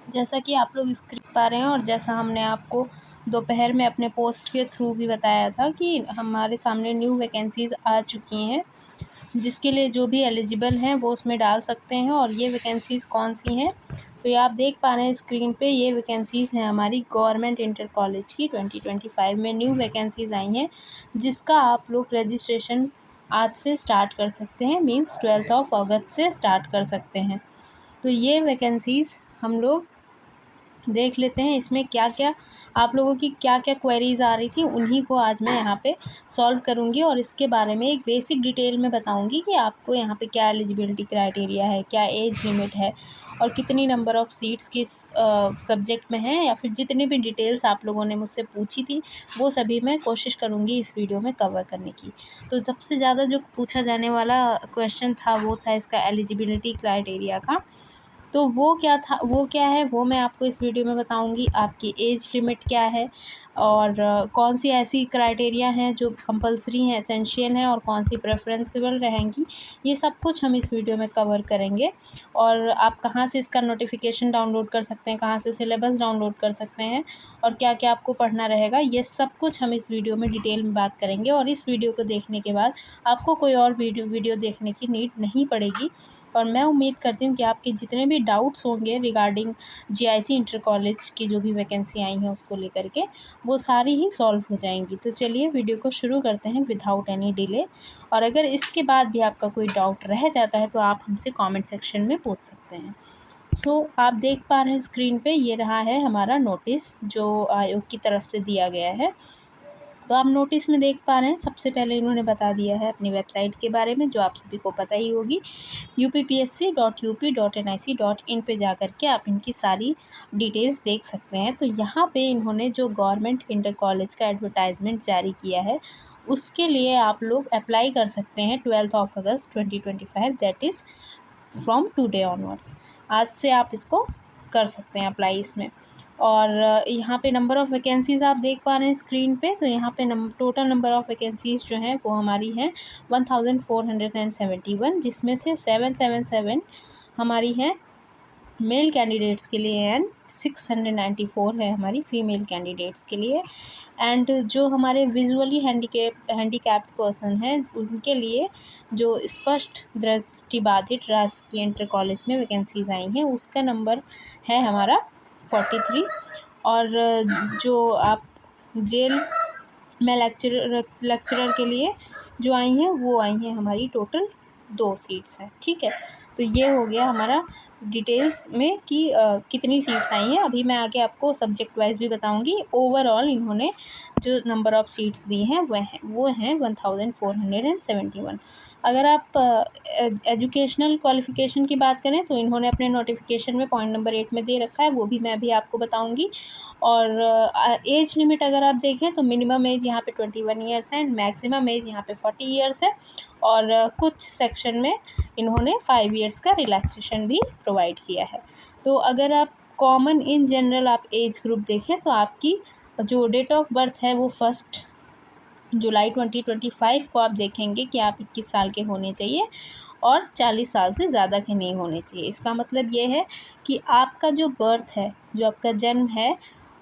जैसा कि आप लोग स्क्रीन पा रहे हैं और जैसा हमने आपको दोपहर में अपने पोस्ट के थ्रू भी बताया था कि हमारे सामने न्यू वैकेंसीज़ आ चुकी हैं, जिसके लिए जो भी एलिजिबल हैं वो उसमें डाल सकते हैं। और ये वैकेंसीज़ कौन सी हैं, तो ये आप देख पा रहे हैं स्क्रीन पे, ये वैकेंसीज़ हैं हमारी गवर्नमेंट इंटर कॉलेज की 2025 में न्यू वैकेंसीज़ आई हैं, जिसका आप लोग रजिस्ट्रेशन आज से स्टार्ट कर सकते हैं, मीन्स 12 अगस्त से स्टार्ट कर सकते हैं। तो ये वैकेंसीज़ हम लोग देख लेते हैं, इसमें क्या क्या आप लोगों की क्या क्या क्वेरीज़ आ रही थी, उन्हीं को आज मैं यहाँ पे सॉल्व करूँगी। और इसके बारे में एक बेसिक डिटेल में बताऊँगी कि आपको यहाँ पे क्या एलिजिबिलिटी क्राइटेरिया है, क्या एज लिमिट है और कितनी नंबर ऑफ़ सीट्स किस सब्जेक्ट में हैं, या फिर जितनी भी डिटेल्स आप लोगों ने मुझसे पूछी थी वो सभी मैं कोशिश करूँगी इस वीडियो में कवर करने की। तो सबसे ज़्यादा जो पूछा जाने वाला क्वेश्चन था वो था इसका एलिजिबिलिटी क्राइटेरिया का। तो वो क्या था, वो क्या है, वो मैं आपको इस वीडियो में बताऊंगी। आपकी एज लिमिट क्या है और कौन सी ऐसी क्राइटेरिया हैं जो कंपलसरी हैं, एसेंशियल हैं, और कौन सी प्रेफरेंसेबल रहेंगी, ये सब कुछ हम इस वीडियो में कवर करेंगे। और आप कहाँ से इसका नोटिफिकेशन डाउनलोड कर सकते हैं, कहाँ से सिलेबस डाउनलोड कर सकते हैं और क्या क्या आपको पढ़ना रहेगा, ये सब कुछ हम इस वीडियो में डिटेल में बात करेंगे। और इस वीडियो को देखने के बाद आपको कोई और वीडियो देखने की नीड नहीं पड़ेगी। और मैं उम्मीद करती हूँ कि आपके जितने भी डाउट्स होंगे रिगार्डिंग जीआईसी इंटर कॉलेज की जो भी वैकेंसी आई हैं उसको लेकर के, वो सारी ही सॉल्व हो जाएंगी। तो चलिए वीडियो को शुरू करते हैं विदाउट एनी डिले। और अगर इसके बाद भी आपका कोई डाउट रह जाता है तो आप हमसे कमेंट सेक्शन में पूछ सकते हैं। आप देख पा रहे हैं स्क्रीन पे, ये रहा है हमारा नोटिस जो आयोग की तरफ से दिया गया है। तो आप नोटिस में देख पा रहे हैं, सबसे पहले इन्होंने बता दिया है अपनी वेबसाइट के बारे में, जो आप सभी को पता ही होगी, uppsc.up.nic.in पे जा कर के आप इनकी सारी डिटेल्स देख सकते हैं। तो यहाँ पे इन्होंने जो गवर्नमेंट इंटर कॉलेज का एडवर्टाइजमेंट जारी किया है उसके लिए आप लोग अप्लाई कर सकते हैं 12 अगस्त 2025, that is from today onwards. आज से आप इसको कर सकते हैं अप्लाई इसमें। और यहाँ पे नंबर ऑफ़ वैकेंसीज़ आप देख पा रहे हैं स्क्रीन पे। तो यहाँ पे टोटल नंबर ऑफ़ वैकेंसीज़ जो हैं वो हमारी हैं 1471, जिसमें से 777 हमारी हैं मेल कैंडिडेट्स के लिए एंड 694 है हमारी फ़ीमेल कैंडिडेट्स के लिए। एंड जो हमारे विजुअली हैंडीकैप्ड पर्सन हैं उनके लिए जो स्पष्ट दृष्टिबाधित राजकीय इंटर कॉलेज में वैकेंसीज़ आई हैं उसका नंबर है हमारा 43। और जो आप जेल में लेक्चरर के लिए जो आई हैं वो आई हैं हमारी टोटल 2 सीट्स हैं, ठीक है। तो ये हो गया हमारा डिटेल्स में कि कितनी सीट्स आई हैं। अभी मैं आगे आपको सब्जेक्ट वाइज भी बताऊंगी। ओवरऑल इन्होंने जो नंबर ऑफ़ सीट्स दी हैं वो हैं 1471। अगर आप एजुकेशनल क्वालिफ़िकेशन की बात करें तो इन्होंने अपने नोटिफिकेशन में पॉइंट नंबर 8 में दे रखा है, वो भी मैं अभी आपको बताऊंगी। और एज लिमिट अगर आप देखें तो मिनिमम एज यहाँ पे 21 ईयर्स है एंड मैक्सिमम एज यहाँ पे 40 ईयर्स है। और कुछ सेक्शन में इन्होंने 5 ईयर्स का रिलैक्सेशन भी प्रोवाइड किया है। तो अगर आप कॉमन इन जनरल आप एज ग्रुप देखें तो आपकी जो डेट ऑफ बर्थ है वो 1 जुलाई 2025 को आप देखेंगे कि आप 21 साल के होने चाहिए और 40 साल से ज़्यादा के नहीं होने चाहिए। इसका मतलब ये है कि आपका जो बर्थ है, जो आपका जन्म है,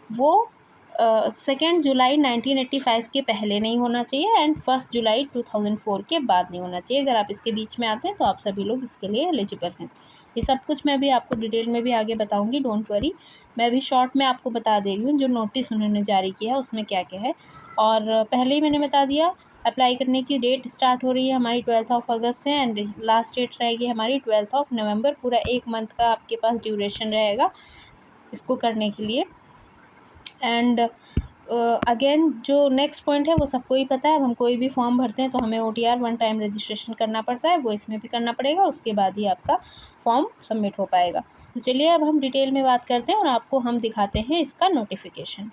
वो 2 जुलाई 1985 के पहले नहीं होना चाहिए एंड 1 जुलाई 2004 के बाद नहीं होना चाहिए। अगर आप इसके बीच में आते हैं तो आप सभी लोग इसके लिए एलिजिबल हैं। ये सब कुछ मैं भी आपको डिटेल में भी आगे बताऊंगी, डोंट वरी। मैं भी शॉर्ट में आपको बता दे रही हूँ जो नोटिस उन्होंने जारी किया है उसमें क्या क्या है। और पहले ही मैंने बता दिया, अप्लाई करने की डेट स्टार्ट हो रही है हमारी 12 अगस्त से एंड लास्ट डेट रहेगी हमारी 12 नवंबर। पूरा 1 मंथ का आपके पास ड्यूरेशन रहेगा इसको करने के लिए। एंड अगेन जो नेक्स्ट पॉइंट है वो सबको ही पता है, अब हम कोई भी फॉर्म भरते हैं तो हमें OTR 1 टाइम रजिस्ट्रेशन करना पड़ता है, वो इसमें भी करना पड़ेगा, उसके बाद ही आपका फॉर्म सबमिट हो पाएगा। तो चलिए अब हम डिटेल में बात करते हैं और आपको हम दिखाते हैं इसका नोटिफिकेशन।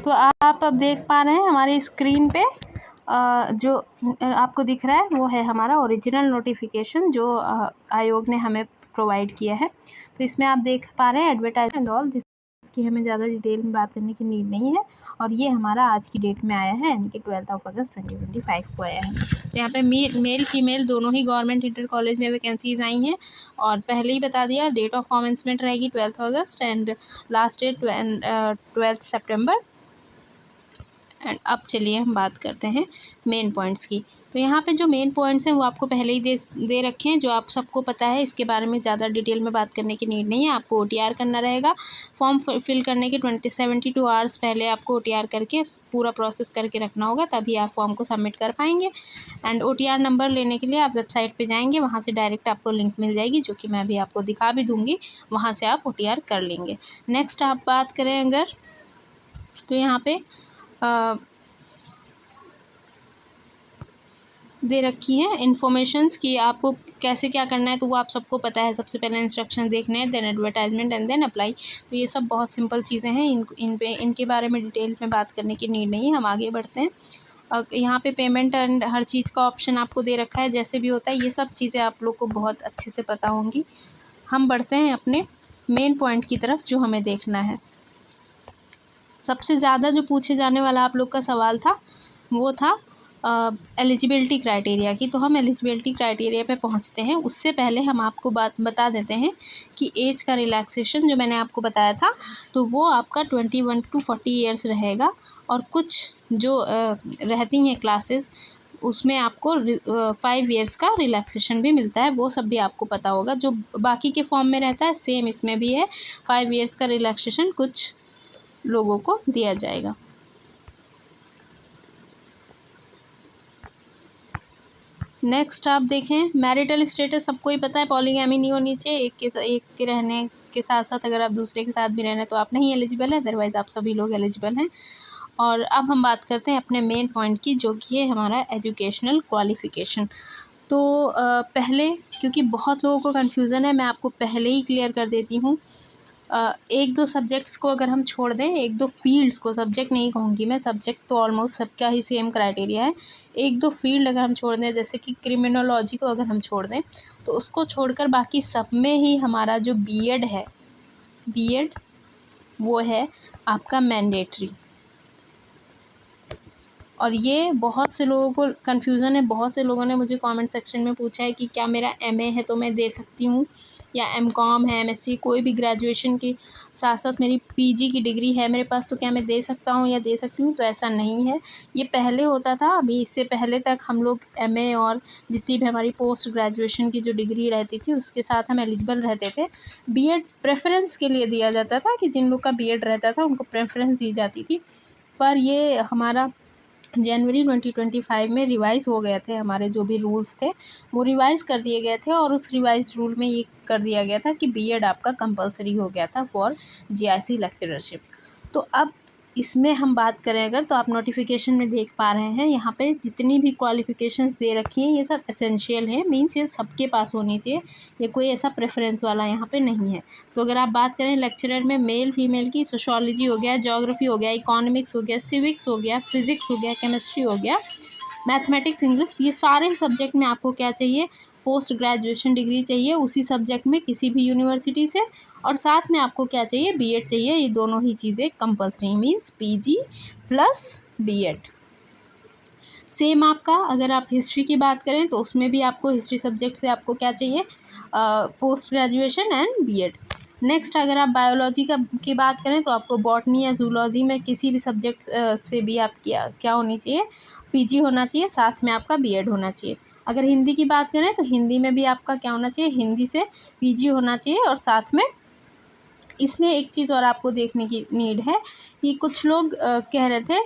तो आप अब देख पा रहे हैं हमारी स्क्रीन पे जो आपको दिख रहा है वो है हमारा ओरिजिनल नोटिफिकेशन जो आयोग ने हमें प्रोवाइड किया है। तो इसमें आप देख पा रहे हैं एडवर्टाइजमेंट ऑल, जिसकी इसकी हमें ज़्यादा डिटेल में बात करने की नीड नहीं है। और ये हमारा आज की डेट में आया है, यानी कि 12 अगस्त 2025 को आया है। तो यहाँ पे मेल फीमेल दोनों ही गवर्नमेंट इंटर कॉलेज में वैकेंसीज आई हैं। और पहले ही बता दिया, डेट ऑफ कॉमेंसमेंट रहेगी 12 अगस्त एंड लास्ट डेट 12 सितंबर। एंड अब चलिए हम बात करते हैं मेन पॉइंट्स की। तो यहाँ पे जो मेन पॉइंट्स हैं वो आपको पहले ही दे रखे हैं, जो आप सबको पता है। इसके बारे में ज़्यादा डिटेल में बात करने की नीड नहीं है। आपको OTR करना रहेगा। फॉर्म फिल करने के 72 आवर्स पहले आपको OTR करके पूरा प्रोसेस करके रखना होगा, तभी आप फॉर्म को सबमिट कर पाएंगे। एंड OTR नंबर लेने के लिए आप वेबसाइट पर जाएंगे, वहाँ से डायरेक्ट आपको लिंक मिल जाएगी, जो कि मैं अभी आपको दिखा भी दूँगी। वहाँ से आप OTR कर लेंगे। नेक्स्ट आप बात करें अगर, तो यहाँ पे दे रखी है इन्फॉर्मेशंस कि आपको कैसे क्या करना है, तो वो आप सबको पता है। सबसे पहले इंस्ट्रक्शन देखने हैं, then advertisement and then apply. तो ये सब बहुत सिंपल चीज़ें हैं, इनके बारे में डिटेल्स में बात करने की नीड नहीं है। हम आगे बढ़ते हैं। यहाँ पे पेमेंट एंड हर चीज़ का ऑप्शन आपको दे रखा है, जैसे भी होता है। ये सब चीज़ें आप लोग को बहुत अच्छे से पता होंगी। हम बढ़ते हैं अपने मेन पॉइंट की तरफ, जो हमें देखना है। सबसे ज़्यादा जो पूछे जाने वाला आप लोग का सवाल था वो था एलिजिबिलिटी क्राइटेरिया की। तो हम एलिजिबिलिटी क्राइटेरिया पे पहुंचते हैं। उससे पहले हम आपको बात बता देते हैं कि एज का रिलैक्सेशन जो मैंने आपको बताया था, तो वो आपका 21 to 40 ईयर्स रहेगा। और कुछ जो रहती हैं क्लासेस, उसमें आपको 5 ईयर्स का रिलैक्सेशन भी मिलता है। वो सब भी आपको पता होगा। जो बाकी के फॉर्म में रहता है सेम इसमें भी है। 5 ईयर्स का रिलैक्सेशन कुछ लोगों को दिया जाएगा। नेक्स्ट आप देखें, मैरिटल स्टेटस सबको ही पता है, पॉलीगैमी नहीं होनी चाहिए। एक के रहने के साथ साथ अगर आप दूसरे के साथ भी रहना है तो आप नहीं एलिजिबल हैं, अदरवाइज़ आप सभी लोग एलिजिबल हैं। और अब हम बात करते हैं अपने मेन पॉइंट की, जो कि है हमारा एजुकेशनल क्वालिफ़िकेशन। तो पहले, क्योंकि बहुत लोगों को कन्फ्यूज़न है, मैं आपको पहले ही क्लियर कर देती हूँ। एक दो सब्जेक्ट्स को अगर हम छोड़ दें, एक दो फील्ड्स को, सब्जेक्ट नहीं कहूँगी मैं, सब्जेक्ट तो ऑलमोस्ट सबका ही सेम क्राइटेरिया है। एक दो फील्ड अगर हम छोड़ दें, जैसे कि क्रिमिनोलॉजी को अगर हम छोड़ दें, तो उसको छोड़कर बाकी सब में ही हमारा जो बीएड है, बीएड वो है आपका मैंडेटरी। और ये बहुत से लोगों को कन्फ्यूज़न है। बहुत से लोगों ने मुझे कमेंट सेक्शन में पूछा है कि क्या मेरा MA है तो मैं दे सकती हूँ, या MCOM है, MSc, कोई भी ग्रेजुएशन के साथ साथ मेरी PG की डिग्री है मेरे पास, तो क्या मैं दे सकता हूँ या दे सकती हूँ। तो ऐसा नहीं है। ये पहले होता था, अभी इससे पहले तक हम लोग MA और जितनी भी हमारी पोस्ट ग्रेजुएशन की जो डिग्री रहती थी उसके साथ हम एलिजिबल रहते थे। बीएड प्रेफरेंस के लिए दिया जाता था, कि जिन लोग का बीएड रहता था उनको प्रेफरेंस दी जाती थी। पर ये हमारा जनवरी 2025 में रिवाइज़ हो गए थे। हमारे जो भी रूल्स थे वो रिवाइज़ कर दिए गए थे, और उस रिवाइज रूल में ये कर दिया गया था कि बीएड आपका कंपलसरी हो गया था फॉर GIC लेक्चरशिप। तो अब इसमें हम बात करें अगर, तो आप नोटिफिकेशन में देख पा रहे हैं यहाँ पे जितनी भी क्वालिफ़िकेशंस दे रखी हैं ये सब एसेंशियल हैं, मीन्स ये सबके पास होनी चाहिए। ये कोई ऐसा प्रेफरेंस वाला यहाँ पे नहीं है। तो अगर आप बात करें लेक्चरर में मेल फीमेल की, सोशियोलॉजी हो गया, ज्योग्राफी हो गया, इकोनॉमिक्स हो गया, सिविक्स हो गया, फिज़िक्स हो गया, केमिस्ट्री हो गया, मैथमेटिक्स, इंग्लिश, ये सारे सब्जेक्ट में आपको क्या चाहिए, पोस्ट ग्रेजुएशन डिग्री चाहिए उसी सब्जेक्ट में किसी भी यूनिवर्सिटी से। और साथ में आपको क्या चाहिए, बीएड चाहिए। ये दोनों ही चीज़ें compulsory, means PG plus B Ed. Same आपका अगर आप हिस्ट्री की बात करें तो उसमें भी आपको हिस्ट्री सब्जेक्ट से आपको क्या चाहिए, post graduation and B Ed. Next अगर आप बायोलॉजी की बात करें तो आपको बॉटनी या जूलॉजी में किसी भी सब्जेक्ट से भी आप क्या होनी चाहिए, PG होना चाहिए, साथ में आपका बीएड होना चाहिए। अगर हिंदी की बात करें तो हिंदी में भी आपका क्या होना चाहिए, हिंदी से PG होना चाहिए। और साथ में इसमें एक चीज़ और आपको देखने की नीड है कि कुछ लोग कह रहे थे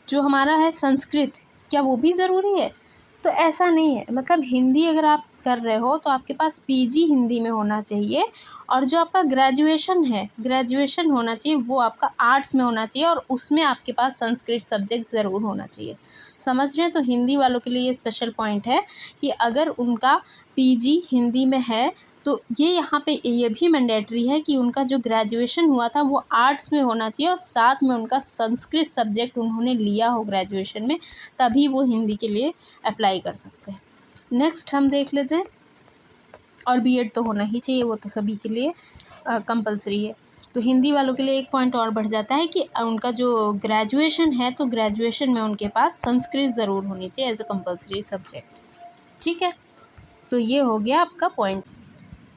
जो हमारा है संस्कृत, क्या वो भी ज़रूरी है? तो ऐसा नहीं है। मतलब हिंदी अगर आप कर रहे हो तो आपके पास PG हिंदी में होना चाहिए, और जो आपका ग्रेजुएशन है, ग्रेजुएशन होना चाहिए वो आपका आर्ट्स में होना चाहिए, और उसमें आपके पास संस्कृत सब्जेक्ट ज़रूर होना चाहिए। समझ रहे हैं? तो हिंदी वालों के लिए ये स्पेशल पॉइंट है कि अगर उनका PG हिंदी में है तो ये यहाँ पे ये भी मैंडेटरी है कि उनका जो ग्रेजुएशन हुआ था वो आर्ट्स में होना चाहिए, और साथ में उनका संस्कृत सब्जेक्ट उन्होंने लिया हो ग्रेजुएशन में, तभी वो हिंदी के लिए अप्लाई कर सकते हैं। नेक्स्ट हम देख लेते हैं और बीएड तो होना ही चाहिए, वो तो सभी के लिए कंपलसरी है। तो हिंदी वालों के लिए एक पॉइंट और बढ़ जाता है कि उनका जो ग्रेजुएशन है तो ग्रेजुएशन में उनके पास संस्कृत ज़रूर होनी चाहिए एज अ कंपलसरी सब्जेक्ट। ठीक है, तो ये हो गया आपका पॉइंट।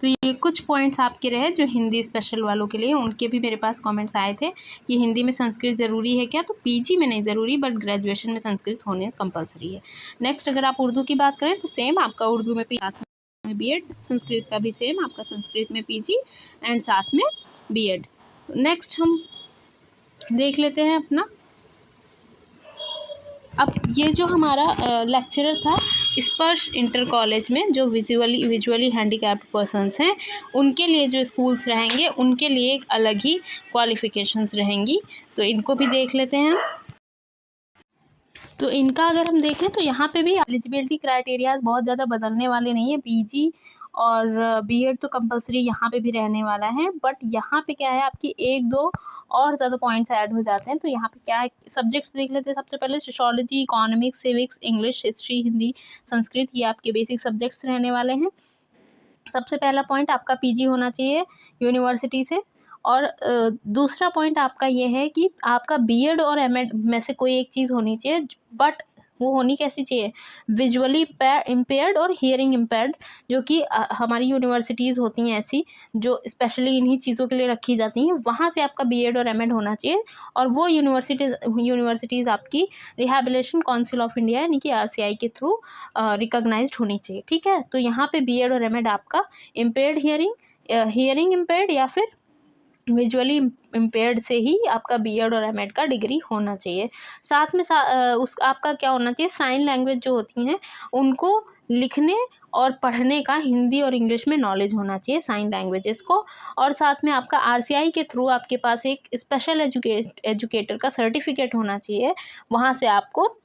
तो ये कुछ पॉइंट्स आपके रहे जो हिंदी स्पेशल वालों के लिए, उनके भी मेरे पास कमेंट्स आए थे कि हिंदी में संस्कृत ज़रूरी है क्या, तो पीजी में नहीं ज़रूरी, बट ग्रेजुएशन में संस्कृत होने कंपलसरी है। नेक्स्ट अगर आप उर्दू की बात करें तो सेम आपका उर्दू में बीएड, संस्कृत का भी सेम आपका संस्कृत में पीजी एंड साथ में बीएड। नेक्स्ट हम देख लेते हैं अपना, अब ये जो हमारा लेक्चरर था स्पर्श इंटर कॉलेज में, जो विजुअली हैंडीकैप्ड पर्सन्स हैं उनके लिए जो स्कूल्स रहेंगे उनके लिए एक अलग ही क्वालिफ़िकेशंस रहेंगी, तो इनको भी देख लेते हैं। तो इनका अगर हम देखें तो यहाँ पे भी एलिजिबिलिटी क्राइटेरियाज बहुत ज़्यादा बदलने वाले नहीं है। पीजी और बीएड तो कंपलसरी यहाँ पे भी रहने वाला है, बट यहाँ पे क्या है आपकी एक दो और ज़्यादा पॉइंट्स ऐड हो जाते हैं। तो यहाँ पे क्या है, सब्जेक्ट्स देख लेते हैं। सबसे पहले sociology, economics, civics, English, history, Hindi, Sanskrit, ये आपके बेसिक सब्जेक्ट्स रहने वाले हैं। सबसे पहला पॉइंट आपका पीजी होना चाहिए यूनिवर्सिटी से, और दूसरा पॉइंट आपका ये है कि आपका बीएड और एमएड में से कोई एक चीज़ होनी चाहिए, बट वो होनी कैसी चाहिए, विजुअली इम्पेयर्ड और हियरिंग इम्पेयर्ड, जो कि हमारी यूनिवर्सिटीज़ होती हैं ऐसी जो स्पेशली इन्हीं चीज़ों के लिए रखी जाती हैं, वहाँ से आपका बीएड और एमएड होना चाहिए। और वो यूनिवर्सिटीज़ आपकी रिहैबिलिटेशन काउंसिल ऑफ इंडिया यानी कि आरसीआई के थ्रू रिकॉग्नाइज्ड होनी चाहिए। ठीक है, तो यहाँ पे बीएड और एमएड आपका इम्पेयर्ड हियरिंग इम्पेयर्ड या फिर विजुअली इम्पेयर्ड से ही आपका बीएड और एमएड का डिग्री होना चाहिए। साथ में आपका क्या होना चाहिए, साइन लैंग्वेज जो होती हैं उनको लिखने और पढ़ने का हिंदी और इंग्लिश में नॉलेज होना चाहिए, साइन लैंग्वेजेस को। और साथ में आपका आरसीआई के थ्रू आपके पास एक स्पेशल एजुकेटर का सर्टिफिकेट होना चाहिए, वहाँ से आपको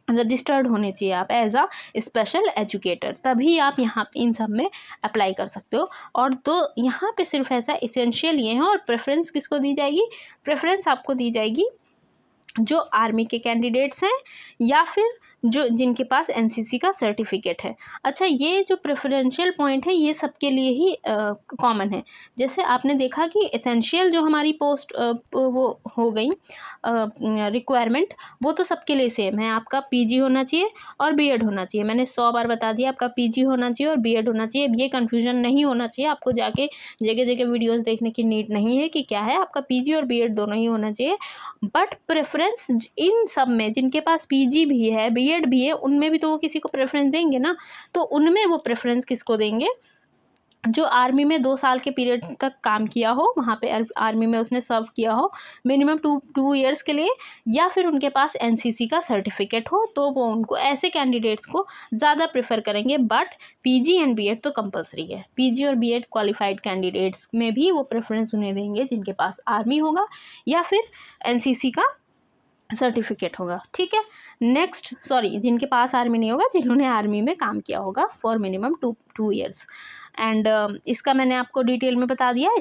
रजिस्टर्ड होने चाहिए आप एज अ स्पेशल एजुकेटर, तभी आप यहाँ इन सब में अप्लाई कर सकते हो। और तो यहाँ पे सिर्फ ऐसा इसेंशियल ये है, और प्रेफरेंस किसको दी जाएगी, प्रेफरेंस आपको दी जाएगी जो आर्मी के कैंडिडेट्स हैं या फिर जो जिनके पास एनसीसी का सर्टिफिकेट है। अच्छा, ये जो प्रेफरेंशियल पॉइंट है ये सबके लिए ही कॉमन है। जैसे आपने देखा कि एसेंशियल जो हमारी पोस्ट वो हो गई रिक्वायरमेंट, वो तो सबके लिए सेम है, आपका पीजी होना चाहिए और बीएड होना चाहिए। मैंने 100 बार बता दिया, आपका पीजी होना चाहिए और बीएड होना चाहिए। ये कन्फ्यूजन नहीं होना चाहिए, आपको जाके जगह जगह वीडियोज़ देखने की नीड नहीं है कि क्या है, आपका पीजी और बीएड दोनों ही होना चाहिए। बट प्रेफरेंस इन सब में जिनके पास पीजी भी है बीएड भी है, उनमें भी तो वो किसी को प्रेफरेंस देंगे ना, तो उनमें वो प्रेफरेंस किसको देंगे, जो आर्मी में 2 साल के पीरियड तक काम किया हो, वहाँ पे आर्मी में उसने सर्व किया हो मिनिमम 2 ईयर्स के लिए, या फिर उनके पास एनसीसी का सर्टिफिकेट हो, तो वो उनको ऐसे कैंडिडेट्स को ज़्यादा प्रेफर करेंगे। बट पीजी एंड बीएड तो कंपलसरी है, पीजी और बीएड क्वालिफाइड कैंडिडेट्स में भी वो प्रेफरेंस उन्हें देंगे जिनके पास आर्मी होगा या फिर एनसीसी का सर्टिफिकेट होगा। ठीक है, नेक्स्ट जिनके पास आर्मी नहीं होगा, जिन्होंने आर्मी में काम किया होगा फॉर मिनिमम 2 ईयर्स। एंड इसका मैंने आपको डिटेल में बता दिया।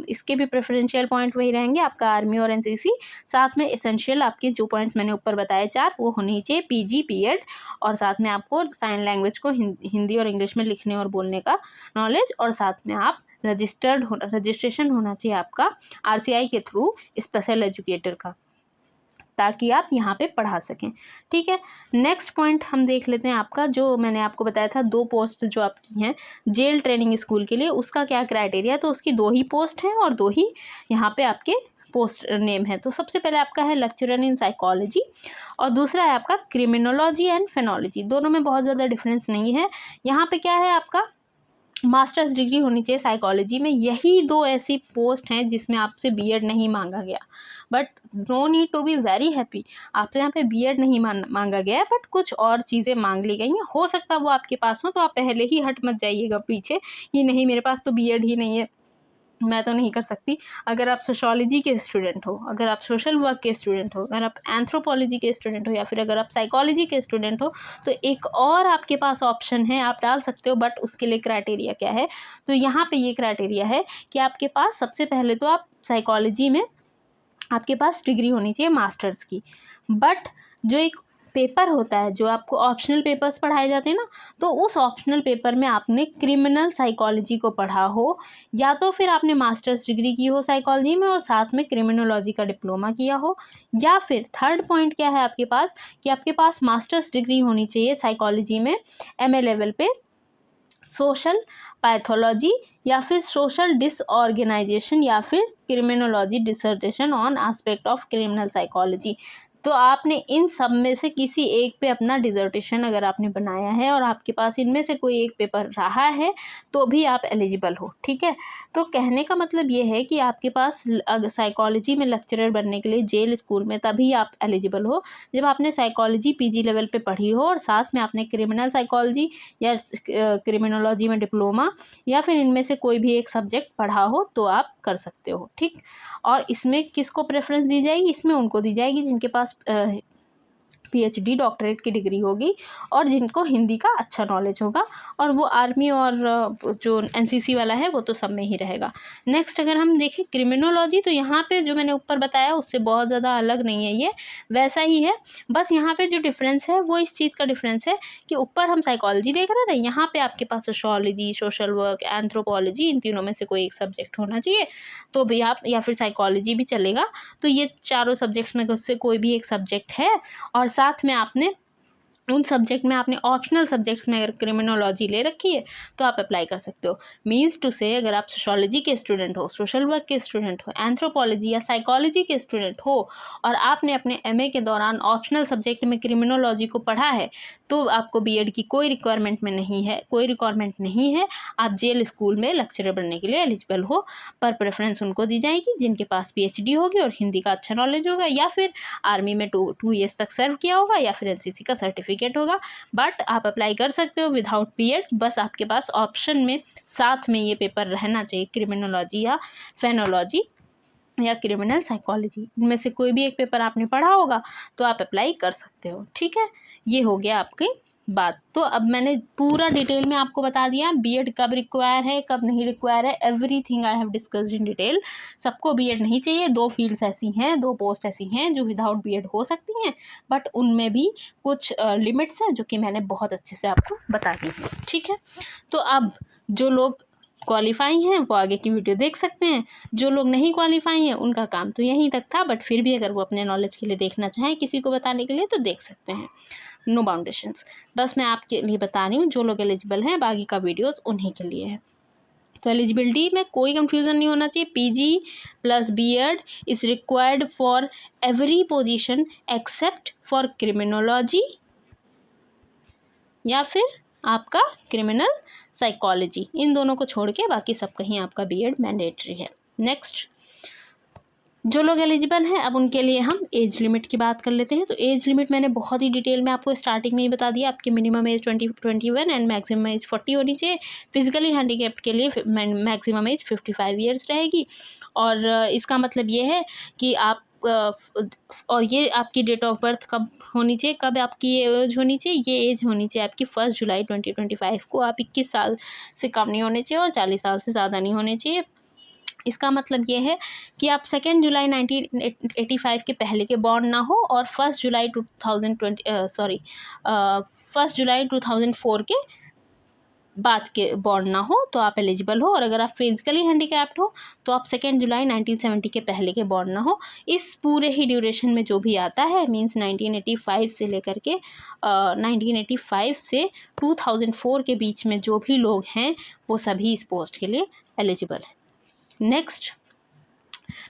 इसके भी प्रेफरेंशियल पॉइंट वही रहेंगे, आपका आर्मी और एनसीसी। साथ में एसेंशियल आपके जो पॉइंट्स मैंने ऊपर बताए 4, वो होने चाहिए पीजी बीएड, और साथ में आपको साइन लैंग्वेज को हिंदी और इंग्लिश में लिखने और बोलने का नॉलेज, और साथ में आप रजिस्ट्रेशन होना चाहिए आपका आरसीआई के थ्रू स्पेशल एजुकेटर का, ताकि आप यहाँ पे पढ़ा सकें। ठीक है, नेक्स्ट पॉइंट हम देख लेते हैं आपका, जो मैंने आपको बताया था 2 पोस्ट जो आपकी हैं जेल ट्रेनिंग स्कूल के लिए, उसका क्या क्राइटेरिया, तो उसकी 2 ही पोस्ट हैं और 2 ही यहाँ पे आपके पोस्ट नेम है। तो सबसे पहले आपका है लेक्चरर इन साइकोलॉजी और दूसरा है आपका क्रिमिनोलॉजी एंड फेनोलॉजी। दोनों में बहुत ज़्यादा डिफरेंस नहीं है। यहाँ पे क्या है, आपका मास्टर्स डिग्री होनी चाहिए साइकोलॉजी में। यही 2 ऐसी पोस्ट हैं जिसमें आपसे बीएड नहीं मांगा गया, but no need to be very happy, आपसे यहाँ पे बीएड नहीं मांगा गया है, बट कुछ और चीज़ें मांग ली गई हैं। हो सकता है वो आपके पास हो, तो आप पहले ही हट मत जाइएगा पीछे कि नहीं मेरे पास तो बीएड ही नहीं है, मैं तो नहीं कर सकती। अगर आप सोशियोलॉजी के स्टूडेंट हो, अगर आप सोशल वर्क के स्टूडेंट हो, अगर आप एंथ्रोपोलॉजी के स्टूडेंट हो, या फिर अगर आप साइकोलॉजी के स्टूडेंट हो, तो एक और आपके पास ऑप्शन है, आप डाल सकते हो। बट उसके लिए क्राइटेरिया क्या है, तो यहाँ पे ये क्राइटेरिया है कि आपके पास सबसे पहले तो आप साइकोलॉजी में आपके पास डिग्री होनी चाहिए मास्टर्स की, बट जो एक पेपर होता है, जो आपको ऑप्शनल पेपर्स पढ़ाए जाते हैं ना, तो उस ऑप्शनल पेपर में आपने क्रिमिनल साइकोलॉजी को पढ़ा हो, या तो फिर आपने मास्टर्स डिग्री की हो साइकोलॉजी में और साथ में क्रिमिनोलॉजी का डिप्लोमा किया हो, या फिर थर्ड पॉइंट क्या है आपके पास कि आपके पास मास्टर्स डिग्री होनी चाहिए साइकोलॉजी में एमए लेवल पे, सोशल पैथोलॉजी या फिर सोशल डिसऑर्गेनाइजेशन या फिर criminology dissertation on aspect of criminal psychology. तो आपने इन सब में से किसी एक पे अपना डिसर्टेशन अगर आपने बनाया है और आपके पास इनमें से कोई एक पेपर रहा है तो भी आप एलिजिबल हो, ठीक है। तो कहने का मतलब ये है कि आपके पास अगर साइकोलॉजी में लेक्चरर बनने के लिए जेल स्कूल में तभी आप एलिजिबल हो जब आपने साइकोलॉजी पीजी लेवल पे पढ़ी हो और साथ में आपने क्रिमिनल साइकोलॉजी या क्रिमिनोलॉजी में डिप्लोमा या फिर इनमें से कोई भी एक सब्जेक्ट पढ़ा हो तो आप कर सकते हो, ठीक। और इसमें किसको प्रेफरेंस दी जाएगी, इसमें उनको दी जाएगी जिनके पास पीएचडी डॉक्टरेट की डिग्री होगी और जिनको हिंदी का अच्छा नॉलेज होगा, और वो आर्मी और जो एनसीसी वाला है वो तो सब में ही रहेगा। नेक्स्ट अगर हम देखें क्रिमिनोलॉजी, तो यहाँ पे जो मैंने ऊपर बताया उससे बहुत ज़्यादा अलग नहीं है, ये वैसा ही है, बस यहाँ पे जो डिफरेंस है वो इस चीज़ का डिफरेंस है कि ऊपर हम साइकोलॉजी देख रहे थे, यहाँ पे आपके पास सोशियोलॉजी, सोशल वर्क, एंथ्रोपोलॉजी, इन तीनों में से कोई एक सब्जेक्ट होना चाहिए, तो भी आप, या फिर साइकोलॉजी भी चलेगा, तो ये चारों सब्जेक्ट्स में से कोई भी एक सब्जेक्ट है, और साथ में आपने उन सब्जेक्ट में आपने ऑप्शनल सब्जेक्ट्स में अगर क्रिमिनोलॉजी ले रखी है तो आप अप्लाई कर सकते हो। मीन्स टू से अगर आप सोशियोलॉजी के स्टूडेंट हो, सोशल वर्क के स्टूडेंट हो, एंथ्रोपोलॉजी या साइकोलॉजी के स्टूडेंट हो और आपने अपने एमए के दौरान ऑप्शनल सब्जेक्ट में क्रिमिनोलॉजी को पढ़ा है तो आपको बीएड की कोई रिक्वायरमेंट नहीं है, आप जेल स्कूल में लेक्चरर बनने के लिए एलिजिबल हो। पर प्रेफरेंस उनको दी जाएगी जिनके पास पीएचडी होगी और हिंदी का अच्छा नॉलेज होगा, या फिर आर्मी में 2 ईयर्स तक सर्व किया होगा, या फिर एनसीसी का सर्टिफिकेट होगा। बट आप अप्लाई कर सकते हो विदाउट बीएड, बस आपके पास ऑप्शन में साथ में ये पेपर रहना चाहिए, क्रिमिनोलॉजी या फेनोलॉजी या क्रिमिनल साइकोलॉजी, इनमें से कोई भी एक पेपर आपने पढ़ा होगा तो आप अप्लाई कर सकते हो, ठीक है। ये हो गया आपकी बात। तो अब मैंने पूरा डिटेल में आपको बता दिया बीएड कब रिक्वायर है कब नहीं रिक्वायर है, everything I have discussed in detail. सबको बीएड नहीं चाहिए, 2 फील्ड्स ऐसी हैं, 2 पोस्ट ऐसी हैं जो विदाउट बीएड हो सकती हैं, बट उनमें भी कुछ लिमिट्स हैं जो कि मैंने बहुत अच्छे से आपको बता दी है, ठीक है। तो अब जो लोग क्वालिफाई हैं वो आगे की वीडियो देख सकते हैं, जो लोग नहीं क्वालिफाई हैं उनका काम तो यहीं तक था, बट फिर भी अगर वो अपने नॉलेज के लिए देखना चाहें किसी को बताने के लिए तो देख सकते हैं, नो बाउंडेशंस। बस मैं आपके लिए बता रही हूँ, जो लोग एलिजिबल हैं बाकी का वीडियोस उन्हीं के लिए है। तो एलिजिबिलिटी में कोई कंफ्यूजन नहीं होना चाहिए, PG plus B Ed is required for every position except for criminology या फिर आपका क्रिमिनल साइकोलॉजी, इन दोनों को छोड़ के बाकी सब कहीं आपका बीएड मैंडेटरी है। नेक्स्ट, जो लोग एलिजिबल हैं अब उनके लिए हम एज लिमिट की बात कर लेते हैं। तो एज लिमिट मैंने बहुत ही डिटेल में आपको स्टार्टिंग में ही बता दिया, आपकी minimum age 21 and maximum age 40 होनी चाहिए। फिजिकली हैंडीकैप्ड के लिए मैक्सिमम एज 55 ईयर्स रहेगी, और इसका मतलब ये है कि आप और ये आपकी डेट ऑफ बर्थ कब होनी चाहिए, कब आपकी ये एज होनी चाहिए, ये एज होनी चाहिए आपकी 1 जुलाई 2025 को। आप 21 साल से कम नहीं होने चाहिए और 40 साल से ज़्यादा नहीं होने चाहिए। इसका मतलब ये है कि आप 2 जुलाई 1985 के पहले के बॉर्न ना हो और 1 जुलाई 2004 के बाद के बॉर्न ना हो तो आप एलिजिबल हो। और अगर आप फिजिकली हैंडीकैप्ड हो तो आप 2 जुलाई 1970 के पहले के बॉर्न ना हो। इस पूरे ही ड्यूरेशन में जो भी आता है मींस 1985 से लेकर के 1985 से 2004 के बीच में जो भी लोग हैं वो सभी इस पोस्ट के लिए एलिजिबल है। नेक्स्ट,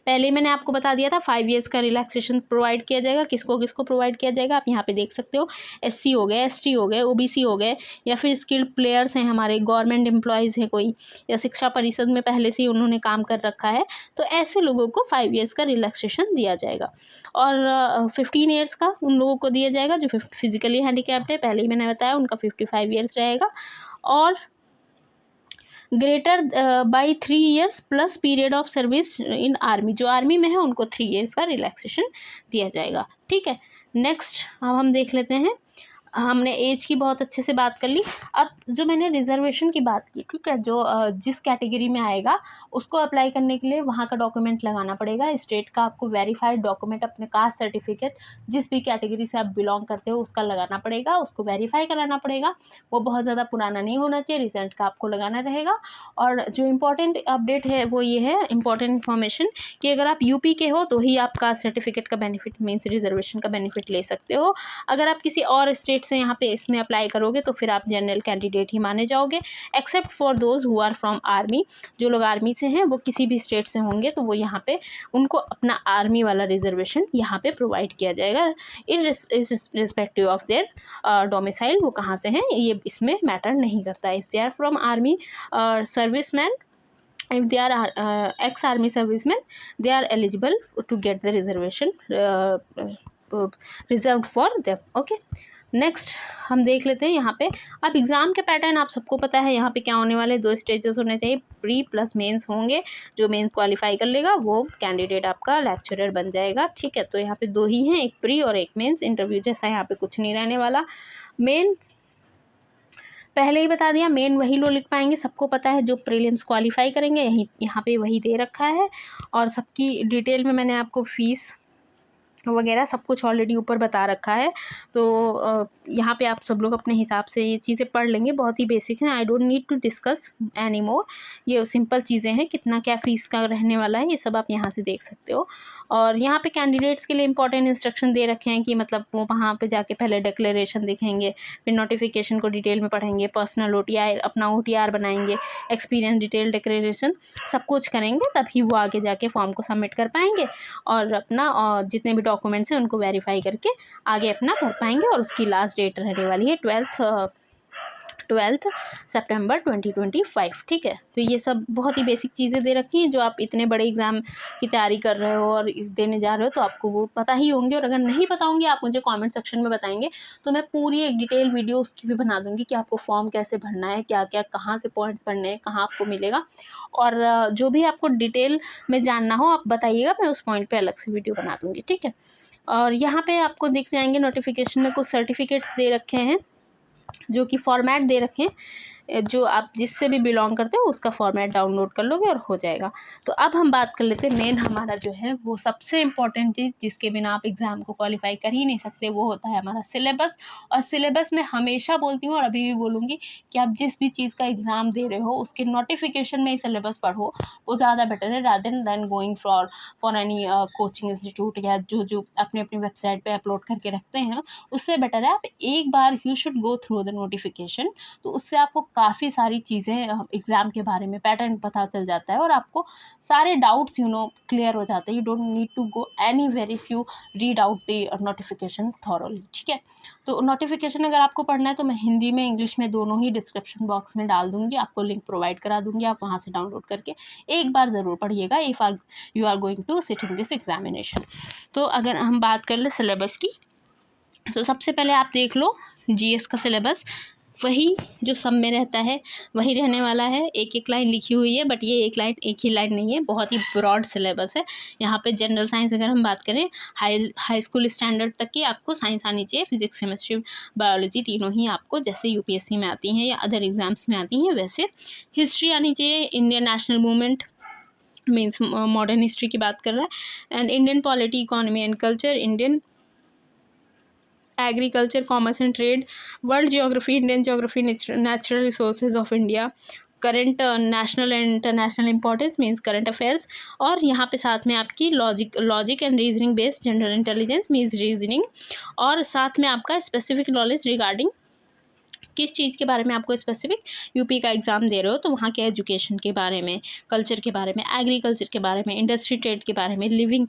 पहले मैंने आपको बता दिया था 5 ईयर्स का रिलैक्सेशन प्रोवाइड किया जाएगा। किसको किसको प्रोवाइड किया जाएगा आप यहाँ पे देख सकते हो, एससी हो गए, एसटी हो गए, ओबीसी हो गए, या फिर स्किल्ड प्लेयर्स हैं हमारे, गवर्नमेंट एम्प्लॉयज़ हैं कोई, या शिक्षा परिषद में पहले से ही उन्होंने काम कर रखा है, तो ऐसे लोगों को 5 ईयर्स का रिलैक्सेशन दिया जाएगा। और 15 ईयर्स का उन लोगों को दिया जाएगा जो फिजिकली हैंडीकैप्ड है, पहले ही मैंने बताया उनका 55 ईयर्स रहेगा। और greater by 3 years plus period of service in army, जो आर्मी में है उनको 3 ईयर्स का रिलैक्सेशन दिया जाएगा, ठीक है। नेक्स्ट अब हम देख लेते हैं हमने एज की बहुत अच्छे से बात कर ली। अब जो मैंने रिजर्वेशन की बात की, ठीक है, जो जिस कैटेगरी में आएगा उसको अप्लाई करने के लिए वहाँ का डॉक्यूमेंट लगाना पड़ेगा। स्टेट का आपको वेरीफाइड डॉक्यूमेंट, अपने कास्ट सर्टिफिकेट, जिस भी कैटेगरी से आप बिलोंग करते हो उसका लगाना पड़ेगा, उसको वेरीफाई कराना पड़ेगा। वो बहुत ज़्यादा पुराना नहीं होना चाहिए, रिसेंट का आपको लगाना रहेगा। और जो इम्पोर्टेंट अपडेट है वो ये है, इम्पोर्टेंट इन्फॉर्मेशन, कि अगर आप यूपी के हो तो ही आप कास्ट सर्टिफिकेट का बेनिफिट मीन्स रिजर्वेशन का बेनिफिट ले सकते हो। अगर आप किसी और स्टेट से यहाँ पे इसमें अप्लाई करोगे तो फिर आप जनरल कैंडिडेट ही माने जाओगे, except for those who are from army. जो लोग आर्मी से हैं वो किसी भी स्टेट से होंगे तो वो यहाँ पे उनको अपना आर्मी वाला रिजर्वेशन यहाँ पे प्रोवाइड किया जाएगा, in respective of their domicile, वो कहाँ से हैं ये इसमें मैटर नहीं करता। If they are from army serviceman, if they are ex-army servicemen, they are eligible to get the reservation reserved for them. Okay, next हम देख लेते हैं यहाँ पे। अब एग्ज़ाम के पैटर्न आप सबको पता है, यहाँ पे क्या होने वाले, 2 स्टेजेस होने चाहिए, प्री प्लस मेंस होंगे। जो मेंस क्वालिफाई कर लेगा वो कैंडिडेट आपका लेक्चरर बन जाएगा, ठीक है। तो यहाँ पे 2 ही हैं, एक प्री और एक मेंस। इंटरव्यू जैसा यहाँ पे कुछ नहीं रहने वाला। मेंस पहले ही बता दिया, मेन वही लोग लिख पाएंगे, सबको पता है, जो प्रीलिम्स क्वालिफाई करेंगे, यहीं यहाँ पे वही दे रखा है। और सबकी डिटेल में मैंने आपको फ़ीस वगैरह सब कुछ ऑलरेडी ऊपर बता रखा है। तो यहाँ पे आप सब लोग अपने हिसाब से ये चीज़ें पढ़ लेंगे, बहुत ही बेसिक हैं। I don't need to discuss any more, ये सिंपल चीज़ें हैं। कितना क्या फ़ीस का रहने वाला है ये सब आप यहाँ से देख सकते हो। और यहाँ पे कैंडिडेट्स के लिए इंपॉर्टेंट इंस्ट्रक्शन दे रखे हैं कि मतलब वो वहाँ पे जाके पहले डिक्लेरेशन देखेंगे, फिर नोटिफिकेशन को डिटेल में पढ़ेंगे, पर्सनल OTR, अपना OTR बनाएंगे, एक्सपीरियंस डिटेल डिक्लेरेशन सब कुछ करेंगे, तभी वो आगे जाके फॉर्म को सबमिट कर पाएंगे और अपना जितने भी डॉक्यूमेंट्स हैं उनको वेरीफाई करके आगे अपना कर पाएंगे। और उसकी लास्ट डेट रहने वाली है 12 सितंबर 2025, ठीक है। तो ये सब बहुत ही बेसिक चीज़ें दे रखी हैं, जो आप इतने बड़े एग्ज़ाम की तैयारी कर रहे हो और देने जा रहे हो तो आपको वो पता ही होंगे। और अगर नहीं पता होंगे आप मुझे कमेंट सेक्शन में बताएंगे तो मैं पूरी एक डिटेल वीडियो उसकी भी बना दूँगी कि आपको फॉर्म कैसे भरना है, क्या क्या कहाँ से पॉइंट्स भरने हैं, कहाँ आपको मिलेगा। और जो भी आपको डिटेल में जानना हो आप बताइएगा, मैं उस पॉइंट पर अलग से वीडियो बना दूँगी, ठीक है। और यहाँ पे आपको दिख जाएंगे नोटिफिकेशन में कुछ सर्टिफिकेट्स दे रखे हैं, जो कि फॉर्मेट दे रखे हैं, जो आप जिससे भी बिलोंग करते हो उसका फॉर्मेट डाउनलोड कर लोगे और हो जाएगा। तो अब हम बात कर लेते हैं मेन हमारा जो है वो सबसे इम्पॉर्टेंट चीज़, जिसके बिना आप एग्ज़ाम को क्वालिफाई कर ही नहीं सकते, वो होता है हमारा सिलेबस। और सिलेबस में हमेशा बोलती हूँ और अभी भी बोलूँगी कि आप जिस भी चीज़ का एग्ज़ाम दे रहे हो उसके नोटिफिकेशन में ही सिलेबस पढ़ो, वो ज़्यादा बेटर है rather than going for any coaching institute या जो अपनी अपनी वेबसाइट पर अपलोड करके रखते हैं। उससे बेटर है आप एक बार you should go through the notification, तो उससे आपको काफ़ी सारी चीज़ें एग्ज़ाम के बारे में पैटर्न पता चल जाता है और आपको सारे डाउट्स क्लियर हो जाते हैं। You don't need to go anywhere if you read out the notification thoroughly, ठीक है। तो नोटिफिकेशन अगर आपको पढ़ना है तो मैं हिंदी में इंग्लिश में दोनों ही डिस्क्रिप्शन बॉक्स में डाल दूँगी, आपको लिंक प्रोवाइड करा दूँगी, आप वहाँ से डाउनलोड करके एक बार ज़रूर पढ़िएगा if you are going to sit in this examination. तो अगर हम बात कर ले सिलेबस की, तो सबसे पहले आप देख लो GS का सिलेबस, वही जो सब में रहता है वही रहने वाला है। एक एक लाइन लिखी हुई है, बट ये एक ही लाइन नहीं है, बहुत ही ब्रॉड सिलेबस है। यहाँ पे जनरल साइंस अगर हम बात करें हाई स्कूल स्टैंडर्ड तक की आपको साइंस आनी चाहिए, फिजिक्स केमिस्ट्री बायोलॉजी तीनों ही आपको जैसे UPSC में आती हैं या अदर एग्ज़ाम्स में आती हैं वैसे। हिस्ट्री आनी चाहिए, Indian national movement means modern history की बात कर रहा है, and Indian polity, economy and culture, Indian agriculture, commerce and trade, world geography, Indian geography, natural resources of India, current national and international importance means current affairs. और यहाँ पे साथ में आपकी logic and reasoning based general intelligence means reasoning, और साथ में आपका स्पेसिफिक नॉलेज रिगार्डिंग किस चीज़ के बारे में आपको स्पेसिफिक यूपी का एग्ज़ाम दे रहे हो तो वहाँ के एजुकेशन के बारे में, कल्चर के बारे में, एग्रीकल्चर के बारे में, इंडस्ट्री ट्रेड के बारे में, लिविंग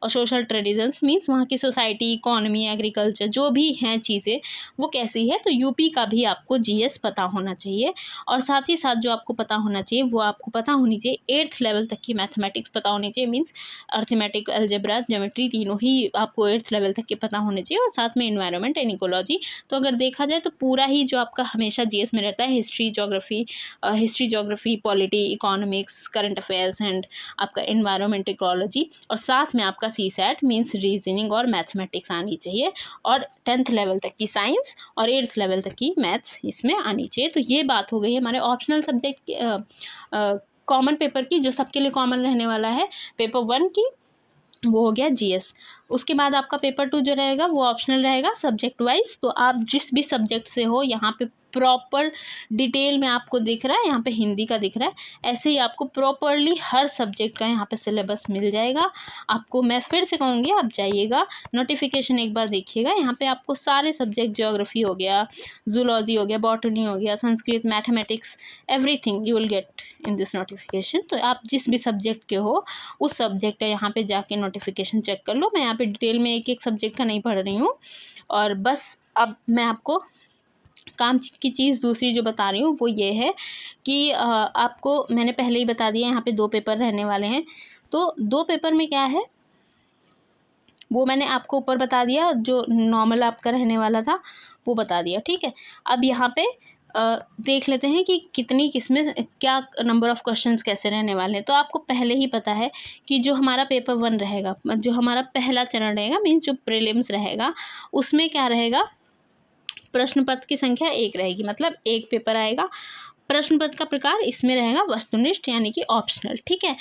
और सोशल ट्रेडिशंस मीन्स वहाँ की सोसाइटी, इकोनॉमी, एग्रीकल्चर जो भी हैं चीज़ें वो कैसी है। तो यूपी का भी आपको GS पता होना चाहिए, और साथ ही साथ जो आपको पता होना चाहिए वो आपको पता होनी चाहिए 8th लेवल तक की मैथमेटिक्स पता होनी चाहिए, मीन्स अर्थमेटिक, अलजेब्रा, ज्योमेट्री तीनों ही आपको 8th लेवल तक के पता होने चाहिए, और साथ में एनवायरनमेंट एंड इकोलॉजी। तो अगर देखा जाए तो पूरा ही जो आपका हमेशा जीएस में रहता है, history geography, polity, economics, current affairs and आपका एनवायरनमेंट, इकोलॉजी, और साथ में आपका CSAT मीन्स रीजनिंग और मैथमेटिक्स आनी चाहिए, और 10th लेवल तक की साइंस और 8th लेवल तक की मैथ्स इसमें आनी चाहिए। तो ये बात हो गई हमारे ऑप्शनल सब्जेक्ट कॉमन पेपर की, जो सबके लिए कॉमन रहने वाला है पेपर 1 की, वो हो गया जीएस। उसके बाद आपका पेपर 2 जो रहेगा वो ऑप्शनल रहेगा सब्जेक्ट वाइज। तो आप जिस भी सब्जेक्ट से हो, यहाँ पे प्रॉपर डिटेल में आपको दिख रहा है, यहाँ पे हिंदी का दिख रहा है, ऐसे ही आपको प्रॉपरली हर सब्जेक्ट का यहाँ पे सिलेबस मिल जाएगा। आपको मैं फिर से कहूँगी, आप जाइएगा नोटिफिकेशन एक बार देखिएगा, यहाँ पे आपको सारे सब्जेक्ट, ज्योग्राफी हो गया, जूलॉजी हो गया, बॉटनी हो गया, Sanskrit, mathematics, everything you will get in this notification. तो आप जिस भी सब्जेक्ट के हो उस सब्जेक्ट का यहाँ पे जाके नोटिफिकेशन चेक कर लो। मैं यहाँ पे डिटेल में एक एक सब्जेक्ट का नहीं पढ़ रही हूँ, और बस अब मैं आपको काम की चीज़ दूसरी जो बता रही हूँ वो ये है कि आपको मैंने पहले ही बता दिया, यहाँ पे 2 पेपर रहने वाले हैं। तो 2 पेपर में क्या है वो मैंने आपको ऊपर बता दिया, जो नॉर्मल आपका रहने वाला था वो बता दिया, ठीक है। अब यहाँ पे देख लेते हैं कि कितनी किसमें क्या नंबर ऑफ़ क्वेश्चंस कैसे रहने वाले हैं। तो आपको पहले ही पता है कि जो हमारा पेपर 1 रहेगा, जो हमारा पहला चरण रहेगा, मीन्स जो प्रीलिम्स रहेगा, उसमें क्या रहेगा, प्रश्न पत्र की संख्या 1 रहेगी, मतलब 1 पेपर आएगा। प्रश्न पत्र का प्रकार इसमें रहेगा वस्तुनिष्ठ यानी कि ऑप्शनल, ठीक है।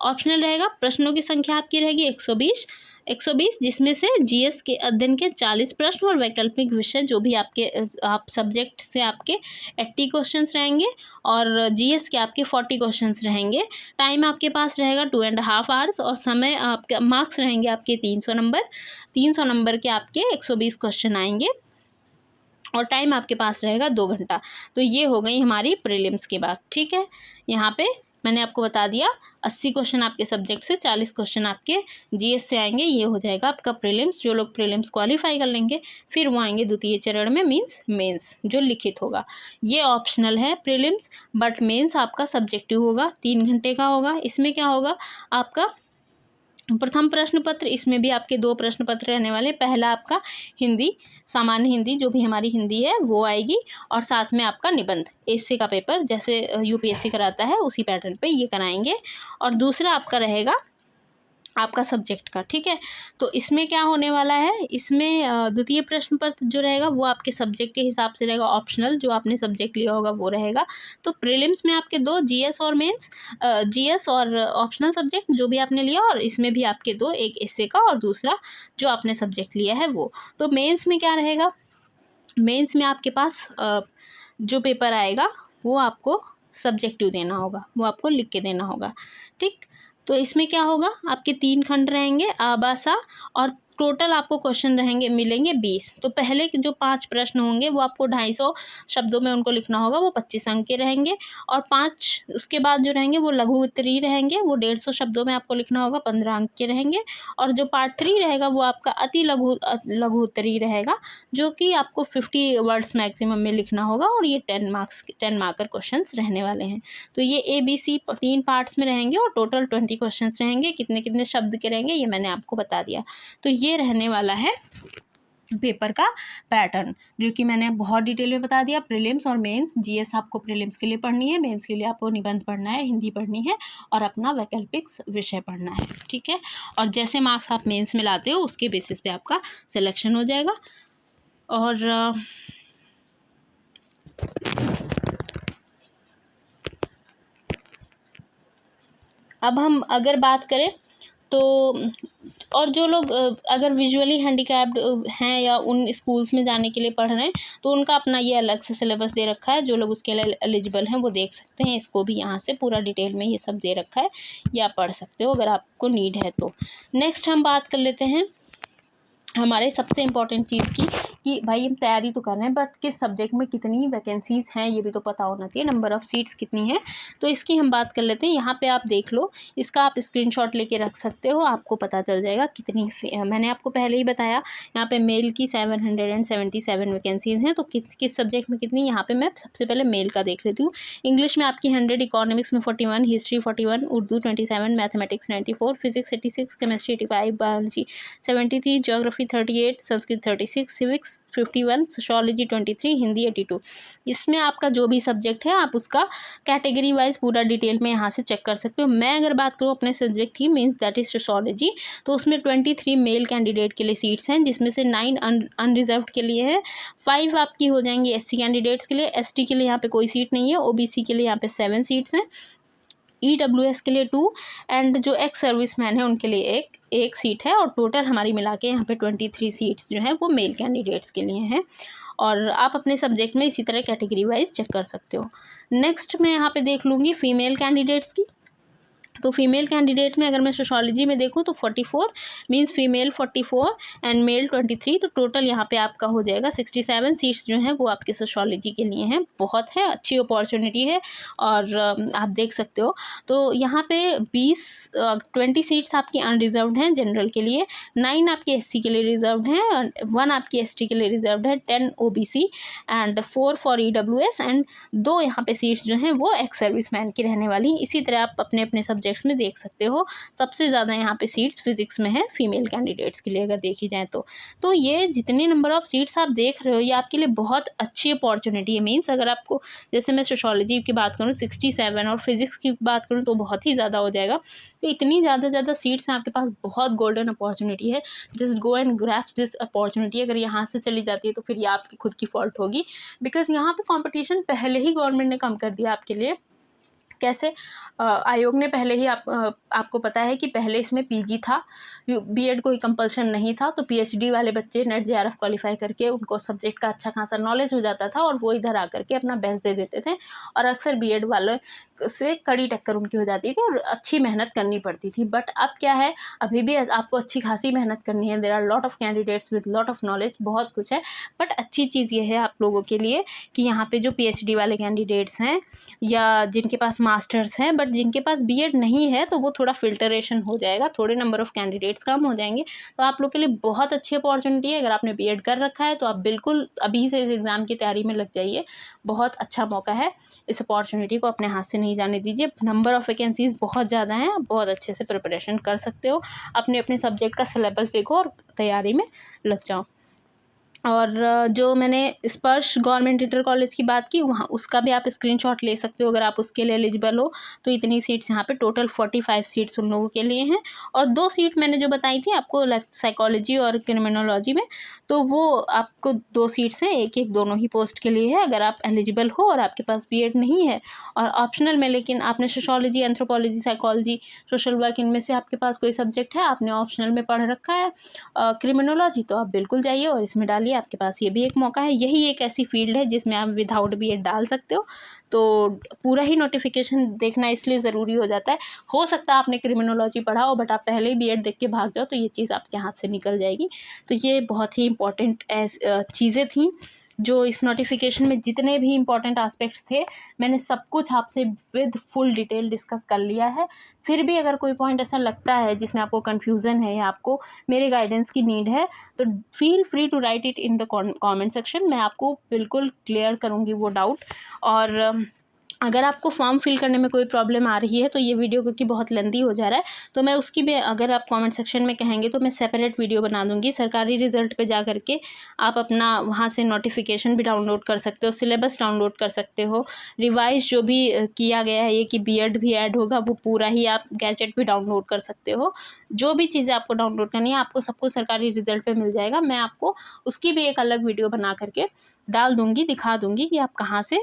ऑप्शनल रहेगा, प्रश्नों की संख्या आपकी रहेगी 120, जिसमें से जीएस के अध्ययन के 40 प्रश्न और वैकल्पिक विषय जो भी आप सब्जेक्ट से आपके 80 क्वेश्चंस रहेंगे, और जीएस के आपके 40 क्वेश्चंस रहेंगे। टाइम आपके पास रहेगा 2.5 आवर्स, और समय आपके मार्क्स रहेंगे आपके 300 नंबर के आपके 120 क्वेश्चन आएंगे, और टाइम आपके पास रहेगा 2 घंटा। तो ये हो गई हमारी प्रीलिम्स की बात, ठीक है। यहाँ पे मैंने आपको बता दिया 80 क्वेश्चन आपके सब्जेक्ट से, 40 क्वेश्चन आपके जीएस से आएंगे। ये हो जाएगा आपका प्रीलिम्स। जो लोग प्रीलिम्स क्वालिफाई कर लेंगे फिर वो आएंगे द्वितीय चरण में, मीन्स मेंस जो लिखित होगा। ये ऑप्शनल है प्रीलिम्स, बट मेंस आपका सब्जेक्टिव होगा, 3 घंटे का होगा। इसमें क्या होगा, आपका प्रथम प्रश्न पत्र, इसमें भी आपके 2 प्रश्न पत्र रहने वाले। पहला आपका हिंदी, सामान्य हिंदी जो भी हमारी हिंदी है वो आएगी, और साथ में आपका निबंध, एसए का पेपर जैसे यूपीएससी कराता है उसी पैटर्न पे ये कराएंगे। और दूसरा आपका रहेगा आपका सब्जेक्ट का, ठीक है। तो इसमें क्या होने वाला है, इसमें द्वितीय प्रश्न पत्र जो रहेगा वो आपके सब्जेक्ट के हिसाब से रहेगा, ऑप्शनल जो आपने सब्जेक्ट लिया होगा वो रहेगा। तो प्रीलिम्स में आपके 2 जीएस और मेंस, जीएस और ऑप्शनल सब्जेक्ट जो भी आपने लिया, और इसमें भी आपके 2, एक एसए का और दूसरा जो आपने सब्जेक्ट लिया है वो। तो मेंस में क्या रहेगा, मेंस में आपके पास जो पेपर आएगा वो आपको सब्जेक्टिव देना होगा, वो आपको लिख के देना होगा, ठीक। तो इसमें क्या होगा, आपके 3 खंड रहेंगे, आबासा, और टोटल आपको क्वेश्चन रहेंगे मिलेंगे 20। तो पहले के जो 5 प्रश्न होंगे वो आपको 250 शब्दों में उनको लिखना होगा, वो 25 अंक के रहेंगे। और 5 उसके बाद जो रहेंगे वो लघु उत्तरीय रहेंगे, वो 150 शब्दों में आपको लिखना होगा, 15 अंक के रहेंगे। और जो पार्ट 3 रहेगा वो आपका अति लघु उत्तरीय रहेगा, जो कि आपको 50 वर्ड्स मैक्सिमम में लिखना होगा, और ये 10 मार्कर क्वेश्चन रहने वाले हैं। तो ये ABC 3 पार्ट्स में रहेंगे, और टोटल 20 क्वेश्चन रहेंगे। कितने कितने शब्द के रहेंगे ये मैंने आपको बता दिया। तो ये रहने वाला है पेपर का पैटर्न, जो कि मैंने बहुत डिटेल में बता दिया। प्रीलिम्स और मेंस, जीएस आपको प्रीलिम्स के लिए पढ़नी है, मेंस के लिए आपको निबंध पढ़ना है, हिंदी पढ़नी है, और अपना वैकल्पिक विषय पढ़ना है, ठीक है। और जैसे मार्क्स आप मेंस में लाते हो उसके बेसिस पे आपका सिलेक्शन हो जाएगा। और अब हम अगर बात करें तो, और जो लोग अगर विजुअली हैंडीकैप्ड हैं या उन स्कूल्स में जाने के लिए पढ़ रहे हैं, तो उनका अपना ये अलग से सिलेबस दे रखा है। जो लोग उसके लिए एलिजिबल हैं वो देख सकते हैं, इसको भी यहाँ से पूरा डिटेल में ये सब दे रखा है, या पढ़ सकते हो अगर आपको नीड है तो। नेक्स्ट हम बात कर लेते हैं हमारे सबसे इम्पॉर्टेंट चीज़ की, कि भाई हम तैयारी तो कर रहे हैं बट किस सब्जेक्ट में कितनी वैकेंसीज़ हैं ये भी तो पता होना चाहिए, नंबर ऑफ़ सीट्स कितनी है। तो इसकी हम बात कर लेते हैं। यहाँ पे आप देख लो, इसका आप स्क्रीनशॉट लेके रख सकते हो, आपको पता चल जाएगा कितनी। मैंने आपको पहले ही बताया, यहाँ पे मेल की 777 वैकेंसीज़ हैं। तो किस सब्जेक्ट में कितनी, यहाँ पर मैं सबसे पहले मेल का देख लेती हूँ। इंग्लिश में आपकी 100, इकोनॉमिक्स में 41, history 41, Urdu 27, mathematics 94, physics 86, chemistry 85, biology 73, geography 38, Sanskrit 36, civics physics 51, sociology 23, Hindi 82। इसमें आपका जो भी सब्जेक्ट है आप उसका कैटेगरी वाइज पूरा डिटेल में यहाँ से चेक कर सकते हो। मैं अगर बात करूँ अपने सब्जेक्ट की, मीन्स दैट इज सोशोलॉजी, तो उसमें 23 मेल कैंडिडेट के लिए सीट्स हैं, जिसमें से 9 अनरिजर्व के लिए है, 5 आपकी हो जाएंगी SC कैंडिडेट्स के लिए। ST के लिए यहाँ पे कोई सीट नहीं है। OBC के लिए यहाँ पे 7 सीट्स हैं, EWS के लिए 2, एंड जो एक्स सर्विस मैन है उनके लिए एक सीट है। और टोटल हमारी मिला के यहाँ पे 23 सीट्स जो हैं वो मेल कैंडिडेट्स के लिए हैं। और आप अपने सब्जेक्ट में इसी तरह कैटेगरी वाइज चेक कर सकते हो। नेक्स्ट मैं यहाँ पे देख लूँगी फीमेल कैंडिडेट्स की। तो फीमेल कैंडिडेट में अगर मैं सोशोलॉजी में देखूँ तो 44 मींस फीमेल 44 एंड मेल 23, तो टोटल यहाँ पे आपका हो जाएगा 67 सीट्स जो हैं वो आपके सोशोलॉजी के लिए हैं। बहुत है, अच्छी अपॉर्चुनिटी है और आप देख सकते हो। तो यहाँ पे 20 सीट्स आपकी अनरिजर्व्ड हैं जनरल के लिए, 9 आपके SC के लिए रिजर्व्ड हैं, 1 आपकी ST के लिए रिजर्व्ड है, 10 OBC and 4 for EWS and 2 यहाँ पे सीट्स जो हैं वो एक्स सर्विस मैन की रहने वाली। इसी तरह आप अपने अपने सब्जेक्ट्स में देख सकते हो। सबसे ज़्यादा यहाँ पे सीट्स फिजिक्स में है फीमेल कैंडिडेट्स के लिए अगर देखी जाए तो ये जितने नंबर ऑफ सीट्स आप देख रहे हो ये आपके लिए बहुत अच्छी अपॉर्चुनिटी है। मीन्स अगर आपको, जैसे मैं सोशोलॉजी की बात करूँ 67 और फिजिक्स की बात करूँ तो बहुत ही ज़्यादा हो जाएगा। तो इतनी ज़्यादा सीट्स हैं आपके पास, बहुत गोल्डन अपॉर्चुनिटी है। Just go and grasp this opportunity. अगर यहाँ से चली जाती है तो फिर ये आपकी खुद की फॉल्ट होगी, बिकॉज यहाँ पे कंपटीशन पहले ही गवर्नमेंट ने कम कर दिया आपके लिए। कैसे? आयोग ने पहले ही आपको पता है कि पहले इसमें PG था, B.Ed कोई कंपल्शन नहीं था। तो PhD वाले बच्चे नेट JRF क्वालिफाई करके उनको सब्जेक्ट का अच्छा खासा नॉलेज हो जाता था और वो इधर आकर के अपना बेस्ट दे देते थे। और अक्सर B.Ed वालों से कड़ी टक्कर उनकी हो जाती थी और अच्छी मेहनत करनी पड़ती थी। बट अब क्या है, अभी भी आपको अच्छी खासी मेहनत करनी है। There are lot of candidates with lot of knowledge, बहुत कुछ है। बट अच्छी चीज़ ये है आप लोगों के लिए कि यहाँ पे जो PhD वाले कैंडिडेट्स हैं या जिनके पास मास्टर्स हैं बट जिनके पास B.Ed नहीं है, तो वो थोड़ा फिल्टरेशन हो जाएगा, थोड़े नंबर ऑफ कैंडिडेट्स कम हो जाएंगे। तो आप लोग के लिए बहुत अच्छी अपॉर्चुनिटी है। अगर आपने B.Ed कर रखा है तो आप बिल्कुल अभी से इस एग्ज़ाम की तैयारी में लग जाइए। बहुत अच्छा मौका है, इस अपॉर्चुनिटी को अपने हाथ से नहीं जाने दीजिए। नंबर ऑफ वैकेंसीज़ बहुत ज़्यादा हैं, आप बहुत अच्छे से प्रिपरेशन कर सकते हो। अपने अपने सब्जेक्ट का सिलेबस देखो और तैयारी में लग जाओ। और जो मैंने स्पर्श गवर्नमेंट इंटर कॉलेज की बात की, वहाँ उसका भी आप स्क्रीनशॉट ले सकते हो अगर आप उसके लिए एलिजिबल हो। तो इतनी सीट्स यहाँ पे टोटल 45 सीट्स उन लोगों के लिए हैं। और 2 सीट मैंने जो बताई थी आपको साइकोलॉजी और क्रिमिनोलॉजी में, तो वो आपको 2 सीट्स हैं, एक दोनों ही पोस्ट के लिए है। अगर आप एलिजिबल हो और आपके पास B.Ed नहीं है और ऑप्शनल में, लेकिन आपने sociology, anthropology, psychology, social work, इनमें से आपके पास कोई सब्जेक्ट है आपने ऑप्शनल में पढ़ रखा है क्रिमिनोलॉजी, तो आप बिल्कुल जाइए और इसमें डालिए। आपके पास ये भी एक मौका है। यही एक ऐसी फील्ड है जिसमें आप विदाउट B.Ed डाल सकते हो। तो पूरा ही नोटिफिकेशन देखना इसलिए ज़रूरी हो जाता है। हो सकता है आपने क्रिमिनोलॉजी पढ़ा हो बट आप पहले ही B.Ed देख के भाग जाओ, तो ये चीज़ आपके हाथ से निकल जाएगी। तो ये बहुत ही इंपॉर्टेंट चीज़ें थी जो इस नोटिफिकेशन में, जितने भी इंपॉर्टेंट एस्पेक्ट्स थे मैंने सब कुछ आपसे विद फुल डिटेल डिस्कस कर लिया है। फिर भी अगर कोई पॉइंट ऐसा लगता है जिसमें आपको कन्फ्यूज़न है या आपको मेरे गाइडेंस की नीड है, तो feel free to write it in the comment section. मैं आपको बिल्कुल क्लियर करूँगी वो डाउट। और अगर आपको फॉर्म फिल करने में कोई प्रॉब्लम आ रही है तो ये वीडियो क्योंकि बहुत लेंदी हो जा रहा है, तो मैं उसकी भी, अगर आप कमेंट सेक्शन में कहेंगे तो मैं सेपरेट वीडियो बना दूंगी। सरकारी रिजल्ट पे जा करके आप अपना वहाँ से नोटिफिकेशन भी डाउनलोड कर सकते हो, सिलेबस डाउनलोड कर सकते हो, रिवाइज जो भी किया गया है ये कि B.Ed भी ऐड होगा वो पूरा ही आप गैजेट भी डाउनलोड कर सकते हो। जो भी चीज़ें आपको डाउनलोड करनी है आपको सब कुछ सरकारी रिजल्ट पर मिल जाएगा। मैं आपको उसकी भी एक अलग वीडियो बना करके डाल दूँगी, दिखा दूँगी कि आप कहाँ से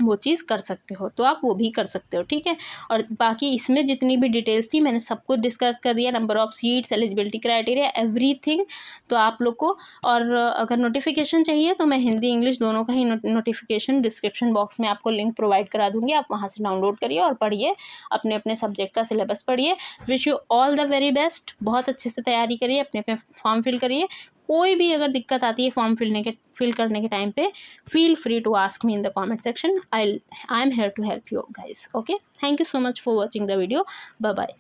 वो चीज़ कर सकते हो, तो आप वो भी कर सकते हो, ठीक है। और बाकी इसमें जितनी भी डिटेल्स थी मैंने सब कुछ डिस्कस कर दिया, number of seats, eligibility criteria, everything. तो आप लोग को, और अगर नोटिफिकेशन चाहिए तो मैं हिंदी इंग्लिश दोनों का ही नोटिफिकेशन डिस्क्रिप्शन बॉक्स में आपको लिंक प्रोवाइड करा दूँगी। आप वहाँ से डाउनलोड करिए और पढ़िए, अपने अपने सब्जेक्ट का सिलेबस पढ़िए। Wish you all the very best. बहुत अच्छे से तैयारी करिए, अपने अपने फॉर्म फिल करिए। कोई भी अगर दिक्कत आती है फॉर्म फिल करने के टाइम पे, feel free to ask me in the comment section. I am here to help you guys. Okay, thank you so much for watching the video. Bye bye.